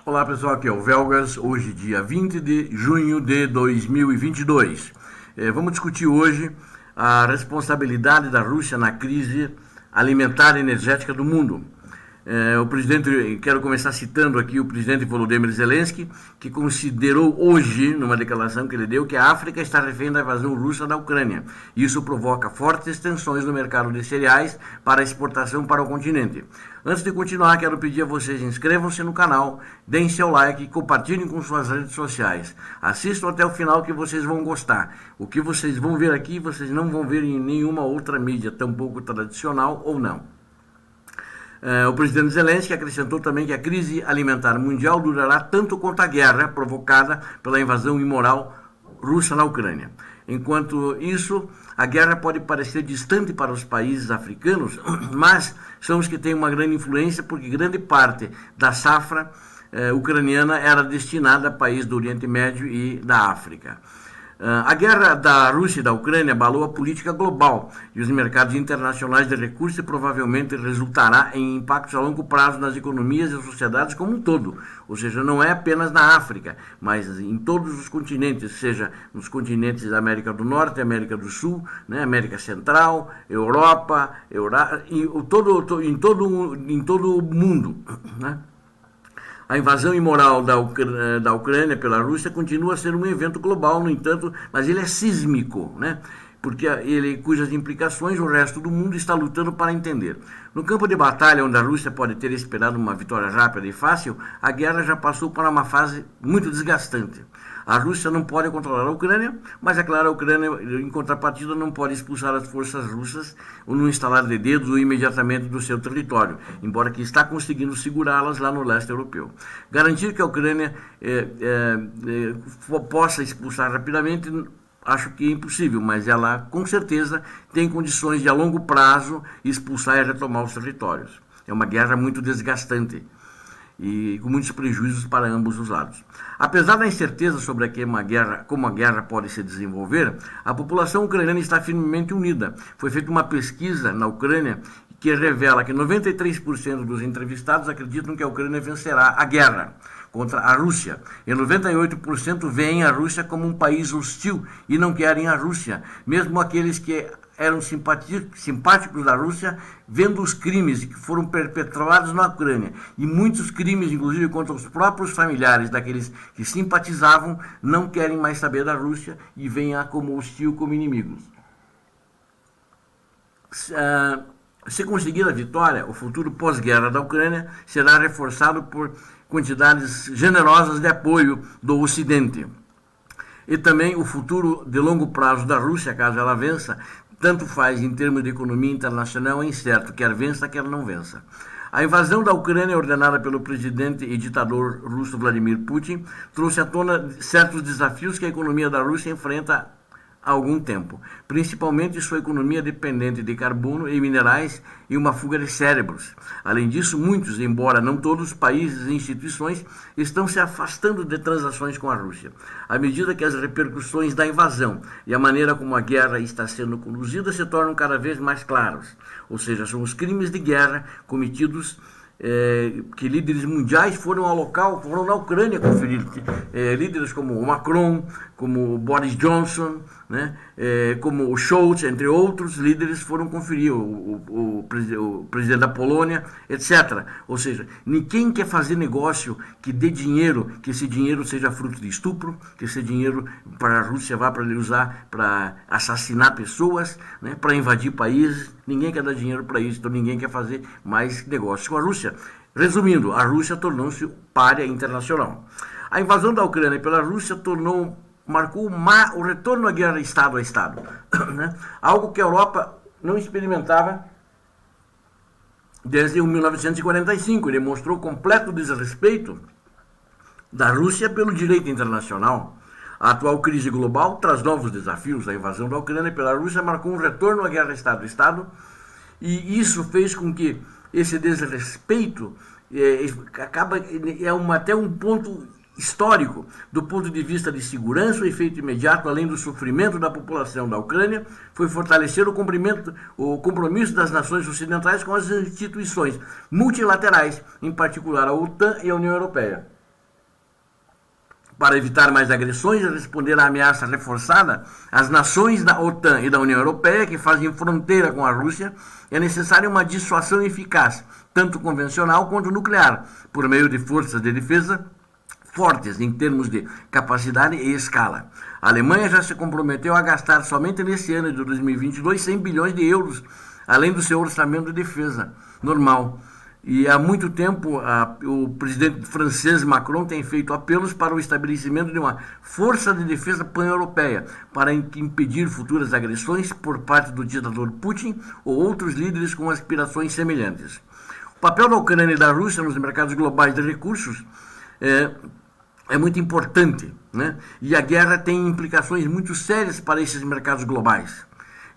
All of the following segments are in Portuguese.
Olá pessoal, aqui é o Velgas, hoje dia 20 de junho de 2022. Vamos discutir hoje a responsabilidade da Rússia na crise alimentar e energética do mundo. Quero começar citando aqui o presidente Volodymyr Zelensky, que considerou hoje, numa declaração que ele deu, que a África está refém da invasão russa da Ucrânia. Isso provoca fortes tensões no mercado de cereais para exportação para o continente. Antes de continuar, quero pedir a vocês: inscrevam-se no canal, deem seu like e compartilhem com suas redes sociais. Assistam até o final que vocês vão gostar. O que vocês vão ver aqui, vocês não vão ver em nenhuma outra mídia, tampouco tradicional ou não. O presidente Zelensky acrescentou também que a crise alimentar mundial durará tanto quanto a guerra provocada pela invasão imoral russa na Ucrânia. Enquanto isso, a guerra pode parecer distante para os países africanos, mas são os que têm uma grande influência, porque grande parte da safra ucraniana era destinada a países do Oriente Médio e da África. A guerra da Rússia e da Ucrânia abalou a política global e os mercados internacionais de recursos e provavelmente resultará em impactos a longo prazo nas economias e sociedades como um todo. Ou seja, não é apenas na África, mas em todos os continentes, seja nos continentes da América do Norte, América do Sul, né, América Central, Europa, em todo o mundo, né? A invasão imoral da Ucrânia pela Rússia continua a ser um evento global, no entanto, mas ele é sísmico, né? Cujas implicações o resto do mundo está lutando para entender. No campo de batalha, onde a Rússia pode ter esperado uma vitória rápida e fácil, a guerra já passou para uma fase muito desgastante. A Rússia não pode controlar a Ucrânia, mas é claro, a Ucrânia, em contrapartida, não pode expulsar as forças russas ou no instalar de dedos ou imediatamente do seu território, embora que está conseguindo segurá-las lá no leste europeu. Garantir que a Ucrânia possa expulsar rapidamente, acho que é impossível, mas ela com certeza tem condições de a longo prazo expulsar e retomar os territórios. É uma guerra muito desgastante e com muitos prejuízos para ambos os lados. Apesar da incerteza sobre como a guerra pode se desenvolver, a população ucraniana está firmemente unida. Foi feita uma pesquisa na Ucrânia que revela que 93% dos entrevistados acreditam que a Ucrânia vencerá a guerra contra a Rússia, e 98% veem a Rússia como um país hostil e não querem a Rússia. Mesmo aqueles que eram simpáticos da Rússia, vendo os crimes que foram perpetrados na Ucrânia, e muitos crimes, inclusive contra os próprios familiares daqueles que simpatizavam, não querem mais saber da Rússia e veem-a como hostil, como inimigos. Se conseguir a vitória, o futuro pós-guerra da Ucrânia será reforçado por quantidades generosas de apoio do Ocidente. E também o futuro de longo prazo da Rússia, caso ela vença, tanto faz em termos de economia internacional, é incerto, quer vença, quer não vença. A invasão da Ucrânia, ordenada pelo presidente e ditador russo Vladimir Putin, trouxe à tona certos desafios que a economia da Rússia enfrenta há algum tempo, principalmente sua economia dependente de carbono e minerais e uma fuga de cérebros. Além disso, muitos, embora não todos, países e instituições estão se afastando de transações com a Rússia. À medida que as repercussões da invasão e a maneira como a guerra está sendo conduzida se tornam cada vez mais claros, ou seja, são os crimes de guerra cometidos que líderes mundiais foram ao local, foram na Ucrânia conferir. Líderes como o Macron, como o Boris Johnson, né, como o Scholz, entre outros líderes, foram conferir, o presidente da Polônia, etc. Ou seja, ninguém quer fazer negócio que dê dinheiro, que esse dinheiro seja fruto de estupro, que esse dinheiro para a Rússia vá para ele usar para assassinar pessoas, né, para invadir países. Ninguém quer dar dinheiro para isso, então ninguém quer fazer mais negócios com a Rússia. Resumindo, a Rússia tornou-se pária internacional. A invasão da Ucrânia pela Rússia marcou o retorno à guerra Estado a Estado, né? Algo que a Europa não experimentava desde 1945. Ele demonstrou completo desrespeito da Rússia pelo direito internacional. A atual crise global traz novos desafios. A invasão da Ucrânia pela Rússia marcou um retorno à guerra Estado a Estado, e isso fez com que esse desrespeito até um ponto histórico, do ponto de vista de segurança. O efeito imediato, além do sofrimento da população da Ucrânia, foi fortalecer o compromisso das nações ocidentais com as instituições multilaterais, em particular a OTAN e a União Europeia. Para evitar mais agressões e responder à ameaça reforçada, as nações da OTAN e da União Europeia, que fazem fronteira com a Rússia, é necessária uma dissuasão eficaz, tanto convencional quanto nuclear, por meio de forças de defesa fortes em termos de capacidade e escala. A Alemanha já se comprometeu a gastar somente nesse ano de 2022 100 bilhões de euros, além do seu orçamento de defesa normal. E há muito tempo o presidente francês Macron tem feito apelos para o estabelecimento de uma força de defesa pan-europeia para impedir futuras agressões por parte do ditador Putin ou outros líderes com aspirações semelhantes. O papel da Ucrânia e da Rússia nos mercados globais de recursos é muito importante, né? E a guerra tem implicações muito sérias para esses mercados globais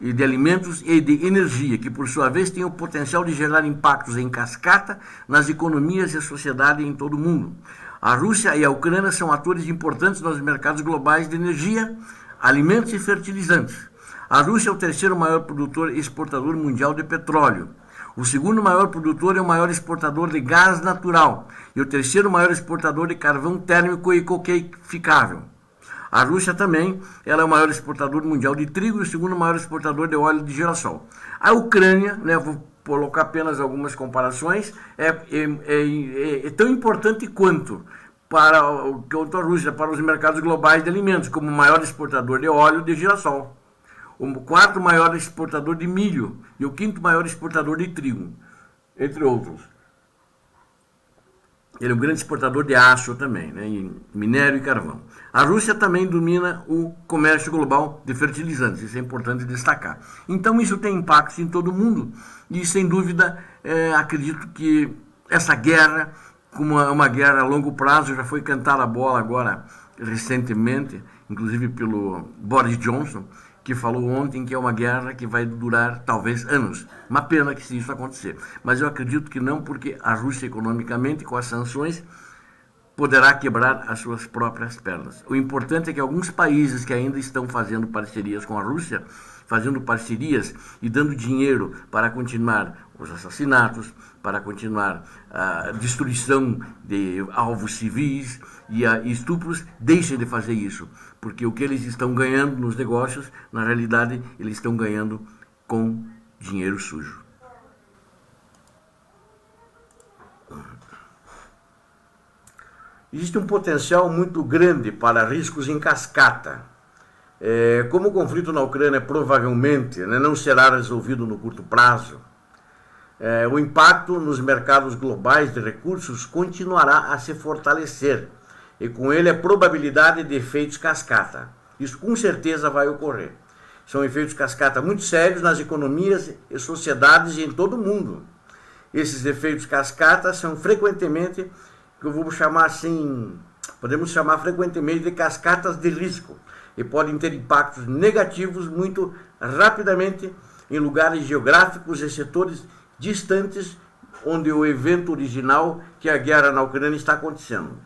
e de alimentos e de energia, que por sua vez tem o potencial de gerar impactos em cascata nas economias e a sociedade em todo o mundo. A Rússia e a Ucrânia são atores importantes nos mercados globais de energia, alimentos e fertilizantes. A Rússia é o terceiro maior produtor e exportador mundial de petróleo. O segundo maior produtor é o maior exportador de gás natural e o terceiro maior exportador de carvão térmico e coqueificável. A Rússia também ela é o maior exportador mundial de trigo e o segundo maior exportador de óleo de girassol. A Ucrânia, né, vou colocar apenas algumas comparações, é tão importante quanto a Rússia para os mercados globais de alimentos, como o maior exportador de óleo de girassol, o quarto maior exportador de milho e o quinto maior exportador de trigo, entre outros. Ele é um grande exportador de aço também, né, minério e carvão. A Rússia também domina o comércio global de fertilizantes, isso é importante destacar. Então isso tem impactos em todo o mundo e, sem dúvida, acredito que essa guerra, como uma guerra a longo prazo, já foi cantada a bola agora recentemente, inclusive pelo Boris Johnson, que falou ontem que é uma guerra que vai durar talvez anos. Uma pena que se isso acontecer. Mas eu acredito que não, porque a Rússia economicamente, com as sanções, poderá quebrar as suas próprias pernas. O importante é que alguns países que ainda estão fazendo parcerias com a Rússia, fazendo parcerias e dando dinheiro para continuar os assassinatos, para continuar a destruição de alvos civis e estupros, deixem de fazer isso, porque o que eles estão ganhando nos negócios, na realidade, eles estão ganhando com dinheiro sujo. Existe um potencial muito grande para riscos em cascata. Como o conflito na Ucrânia provavelmente não será resolvido no curto prazo, o impacto nos mercados globais de recursos continuará a se fortalecer e com ele a probabilidade de efeitos cascata. Isso com certeza vai ocorrer. São efeitos cascata muito sérios nas economias e sociedades em todo o mundo. Esses efeitos cascata são frequentemente, que eu vou chamar assim, podemos chamar frequentemente de cascatas de risco, e podem ter impactos negativos muito rapidamente em lugares geográficos e setores distantes onde o evento original, que é a guerra na Ucrânia, está acontecendo.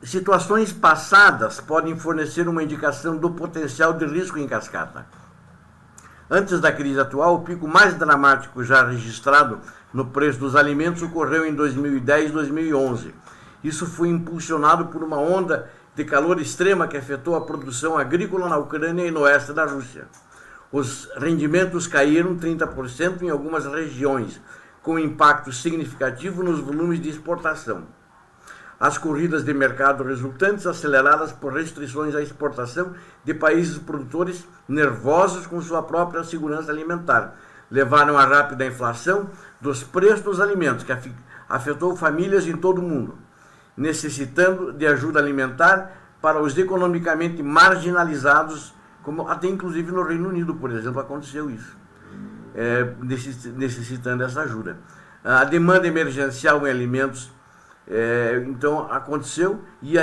Situações passadas podem fornecer uma indicação do potencial de risco em cascata. Antes da crise atual, o pico mais dramático já registrado no preço dos alimentos ocorreu em 2010 e 2011. Isso foi impulsionado por uma onda de calor extrema que afetou a produção agrícola na Ucrânia e no oeste da Rússia. Os rendimentos caíram 30% em algumas regiões, com impacto significativo nos volumes de exportação. As corridas de mercado resultantes, aceleradas por restrições à exportação de países produtores nervosos com sua própria segurança alimentar, levaram à rápida inflação dos preços dos alimentos, que afetou famílias em todo o mundo, necessitando de ajuda alimentar para os economicamente marginalizados, como até inclusive no Reino Unido, por exemplo, aconteceu isso, necessitando dessa ajuda. A demanda emergencial em alimentos então aconteceu, e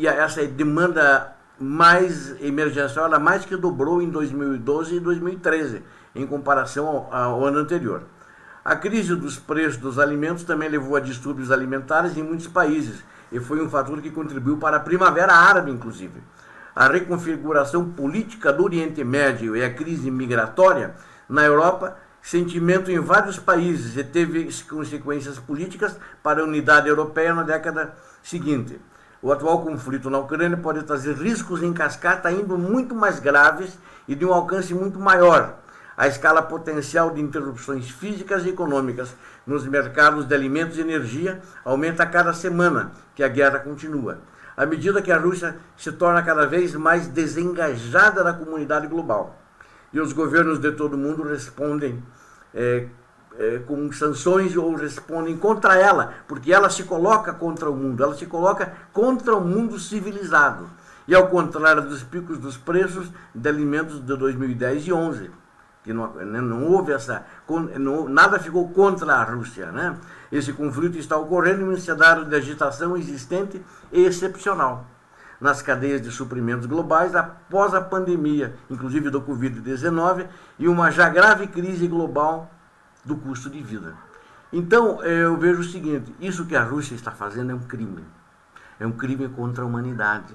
essa demanda mais emergencial, ela mais que dobrou em 2012 e 2013, em comparação ao ano anterior. A crise dos preços dos alimentos também levou a distúrbios alimentares em muitos países, e foi um fator que contribuiu para a Primavera Árabe, inclusive. A reconfiguração política do Oriente Médio e a crise migratória na Europa sentimento em vários países e teve consequências políticas para a unidade europeia na década seguinte. O atual conflito na Ucrânia pode trazer riscos em cascata ainda muito mais graves e de um alcance muito maior. A escala potencial de interrupções físicas e econômicas nos mercados de alimentos e energia aumenta a cada semana que a guerra continua, à medida que a Rússia se torna cada vez mais desengajada da comunidade global. E os governos de todo o mundo respondem com sanções ou respondem contra ela, porque ela se coloca contra o mundo, ela se coloca contra o mundo civilizado. E ao contrário dos picos dos preços de alimentos de 2010 e 2011, que não houve nada ficou contra a Rússia, né? Esse conflito está ocorrendo em um cenário de agitação existente e excepcional nas cadeias de suprimentos globais após a pandemia, inclusive do Covid-19, e uma já grave crise global do custo de vida. Então, eu vejo o seguinte, isso que a Rússia está fazendo é um crime. É um crime contra a humanidade.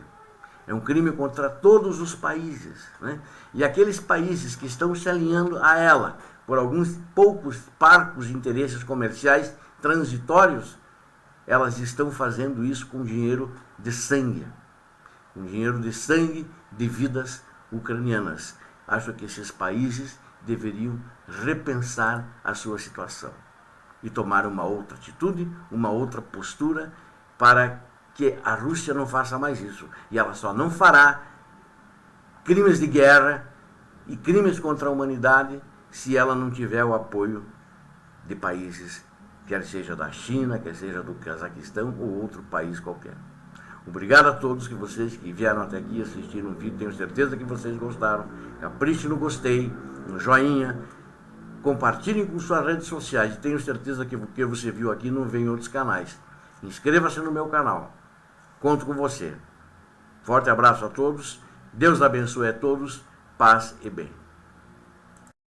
É um crime contra todos os países, né? E aqueles países que estão se alinhando a ela por alguns poucos parcos interesses comerciais transitórios, elas estão fazendo isso com dinheiro de sangue. Com dinheiro de sangue de vidas ucranianas. Acho que esses países deveriam repensar a sua situação e tomar uma outra atitude, uma outra postura para que a Rússia não faça mais isso. E ela só não fará crimes de guerra e crimes contra a humanidade se ela não tiver o apoio de países, quer seja da China, quer seja do Cazaquistão ou outro país qualquer. Obrigado a todos vocês que vieram até aqui assistir um vídeo. Tenho certeza que vocês gostaram. Capriche no gostei, no joinha. Compartilhem com suas redes sociais. Tenho certeza que o que você viu aqui não vem em outros canais. Inscreva-se no meu canal. Conto com você. Forte abraço a todos. Deus abençoe a todos. Paz e bem.